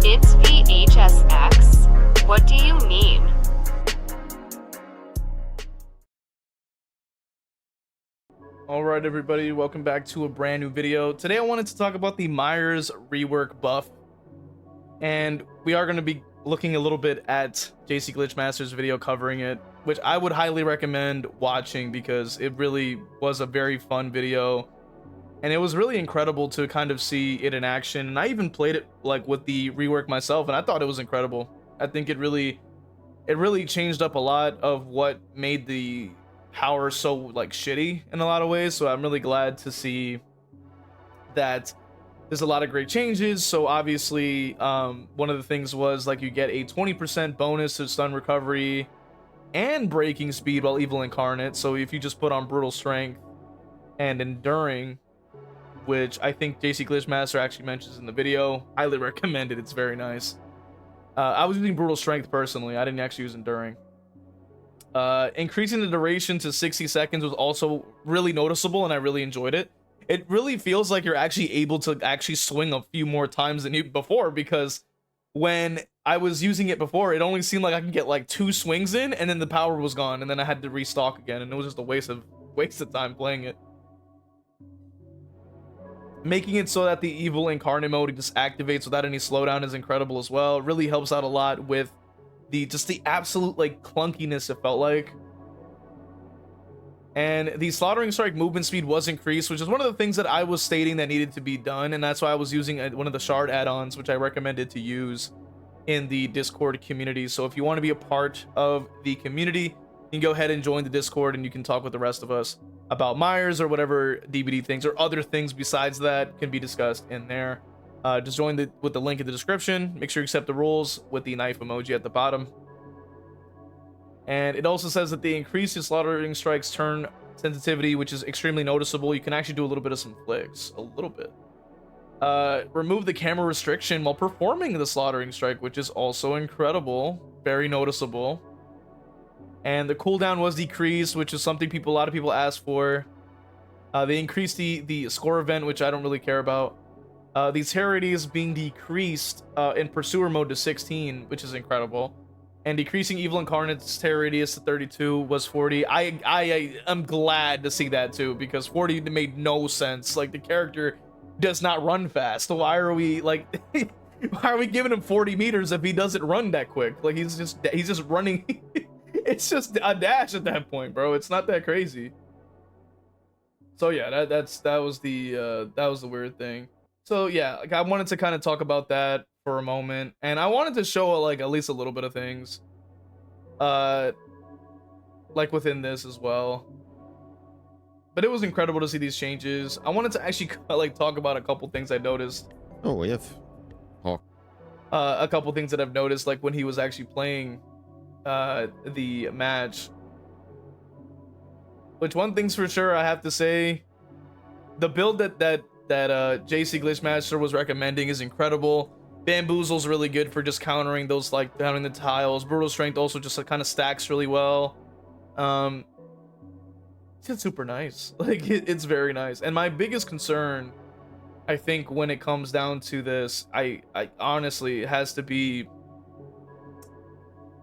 It's v.h.s.x. What do you mean? Alright everybody, welcome back to a brand new video. Today I wanted to talk about the Myers rework buff. And we are going to be looking a little bit at JCGlitchmaster's video covering it, which I would highly recommend watching because it really was a very fun video. And it was really incredible to kind of see it in action. And I even played it like with the rework myself, and I thought it was incredible. I think it really changed up a lot of what made the power so like shitty in a lot of ways. So I'm really glad to see that there's a lot of great changes. So obviously one of the things was like you get a 20% bonus to stun recovery and breaking speed while evil incarnate. So if you just put on brutal strength and enduring, which I think JCGlitchmaster actually mentions in the video, highly recommend it. It's very nice. I was using brutal strength personally. I didn't actually use enduring. Increasing the duration to 60 seconds was also really noticeable, and I really enjoyed it. It really feels like you're actually able to actually swing a few more times than you before, because when I was using it before, it only seemed like I can get like 2 swings in, and then the power was gone, and then I had to restock again, and it was just a waste of time playing it. Making it so that the evil incarnate mode just activates without any slowdown is incredible as well. It really helps out a lot with the absolute like clunkiness it felt like. And the slaughtering strike movement speed was increased, which is one of the things that I was stating that needed to be done, and that's why I was using one of the shard add-ons, which I recommended to use in the Discord community. So if you want to be a part of the community, you can go ahead and join the Discord, and you can talk with the rest of us about Myers or whatever DBD things or other things besides that can be discussed in there. Just join with the link in the description. Make sure you accept the rules with the knife emoji at the bottom. And it also says that they increase your slaughtering strikes turn sensitivity, which is extremely noticeable. You can actually do a little bit of some flicks, a little bit. Remove the camera restriction while performing the slaughtering strike, which is also incredible, very noticeable. And the cooldown was decreased, which is something a lot of people asked for. They increased the score event, which I don't really care about. These rarities being decreased in pursuer mode to 16, which is incredible. And decreasing evil incarnate's tear radius to 32 was 40. I am glad to see that too, because 40 made no sense. Like, the character does not run fast. Why are we like why are we giving him 40 meters if he doesn't run that quick? Like, he's just running. It's just a dash at that point, bro. It's not that crazy. So yeah, that was the weird thing. So yeah, like, I wanted to kind of talk about that for a moment, and I wanted to show like at least a little bit of things like within this as well. But it was incredible to see these changes. I wanted to actually like talk about a couple things I noticed. Oh, we have Hawk. A couple things that I've noticed, like when he was actually playing the match. Which, one thing's for sure, I have to say, the build that JCGlitchmaster was recommending is incredible. Bamboozle's really good for just countering those, like countering the tiles. Brutal strength also just like kind of stacks really well. It's super nice. Like, it's very nice. And my biggest concern, I think, when it comes down to this, I honestly, it has to be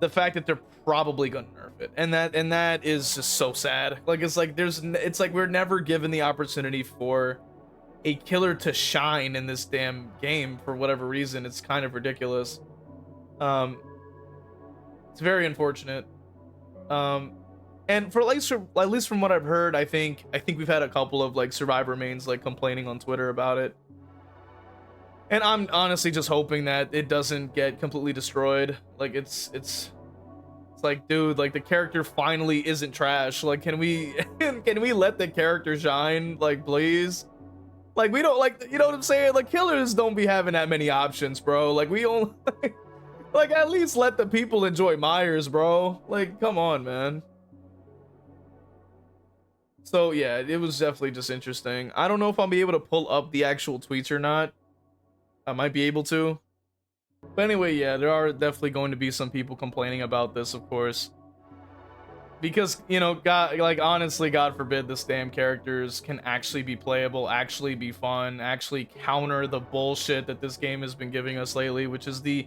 the fact that they're probably gonna nerf it, and that is just so sad. Like, it's like we're never given the opportunity for a killer to shine in this damn game for whatever reason. It's kind of ridiculous. It's very unfortunate. And for at least from what I've heard, I think we've had a couple of like survivor mains like complaining on Twitter about it. And I'm honestly just hoping that it doesn't get completely destroyed. Like, it's like, dude, like, the character finally isn't trash. Like, can we let the character shine? Like, please. Like, we don't, like, you know what I'm saying? Like, killers don't be having that many options, bro. Like, we only like, at least let the people enjoy Myers, bro. Like, come on, man. So yeah, it was definitely just interesting. I don't know if I'll be able to pull up the actual tweets or not. I might be able to. But anyway, yeah, there are definitely going to be some people complaining about this, of course. because, you know, God, like, honestly, God forbid this damn characters can actually be playable, actually be fun, actually counter the bullshit that this game has been giving us lately, which is the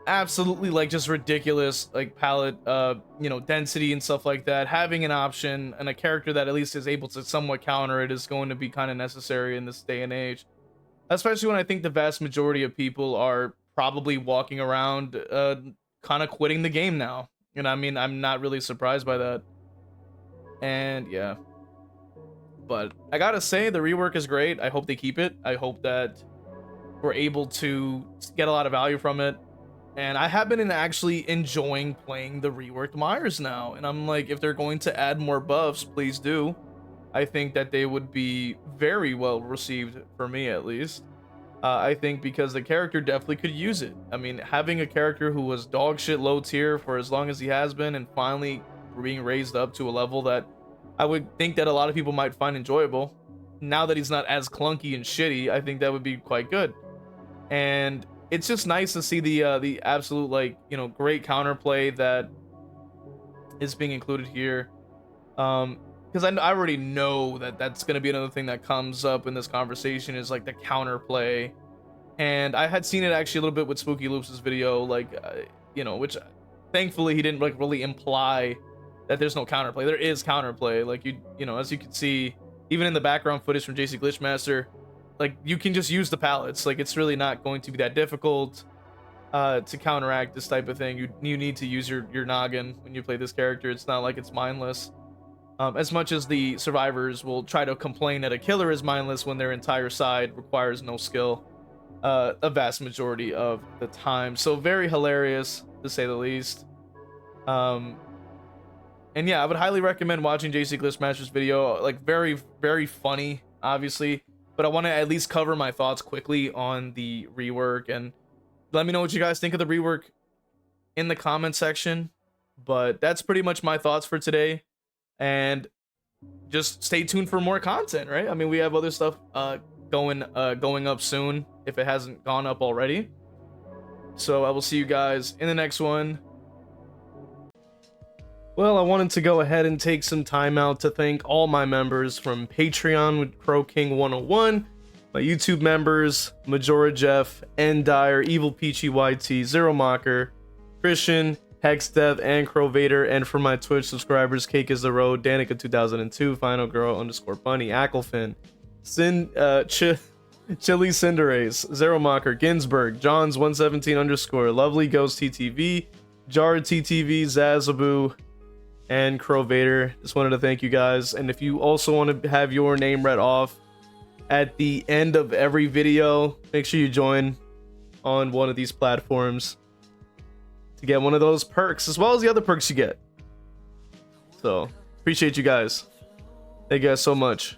absolutely, like, just ridiculous, like, palette, you know, density and stuff like that. Having an option and a character that at least is able to somewhat counter it is going to be kind of necessary in this day and age. Especially when I think the vast majority of people are probably walking around, kind of quitting the game now. And I mean, I'm not really surprised by that. And yeah. But I gotta say, the rework is great. I hope they keep it. I hope that we're able to get a lot of value from it. And I have been actually enjoying playing the reworked Myers now. And I'm like, if they're going to add more buffs, please do. I think that they would be very well received, for me at least. I think because the character definitely could use it. I mean, having a character who was dog shit low tier for as long as he has been, and finally being raised up to a level that I would think that a lot of people might find enjoyable. Now that he's not as clunky and shitty, I think that would be quite good. And it's just nice to see the absolute, like, you know, great counterplay that is being included here. Because I already know that that's going to be another thing that comes up in this conversation, is like the counterplay. And I had seen it actually a little bit with Spooky Loops' video, like, you know, which thankfully he didn't like really imply that there's no counterplay. There is counterplay. Like, you know, as you can see, even in the background footage from JCGlitchmaster, like, you can just use the pallets. Like, it's really not going to be that difficult to counteract this type of thing. You need to use your noggin when you play this character. It's not like it's mindless. As much as the survivors will try to complain that a killer is mindless when their entire side requires no skill, a vast majority of the time. So very hilarious, to say the least. And yeah, I would highly recommend watching JCGlitchmaster's video. Like, very, very funny, obviously. But I want to at least cover my thoughts quickly on the rework. And let me know what you guys think of the rework in the comment section. But that's pretty much my thoughts for today. And just stay tuned for more content, right? I mean, we have other stuff going up soon, if it hasn't gone up already. So I will see you guys in the next one. Well, I wanted to go ahead and take some time out to thank all my members from Patreon with Crow King 101, my YouTube members, Majora Jeff, Endire, Evil Peachy YT, Zero Mocker, Christian, HexDev, and Crow Vader, and for my Twitch subscribers, Cake is the Road, Danica 2002, Final Girl _Bunny, Acklefin, Chili Cinderace, Zero Mocker, Ginsburg, Johns 117 _ Lovely Ghost TTV, Jar TTV, Zazaboo, and Crow Vader. Just wanted to thank you guys. And if you also want to have your name read off at the end of every video, make sure you join on one of these platforms to get one of those perks, as well as the other perks you get. So appreciate you guys. Thank you guys so much.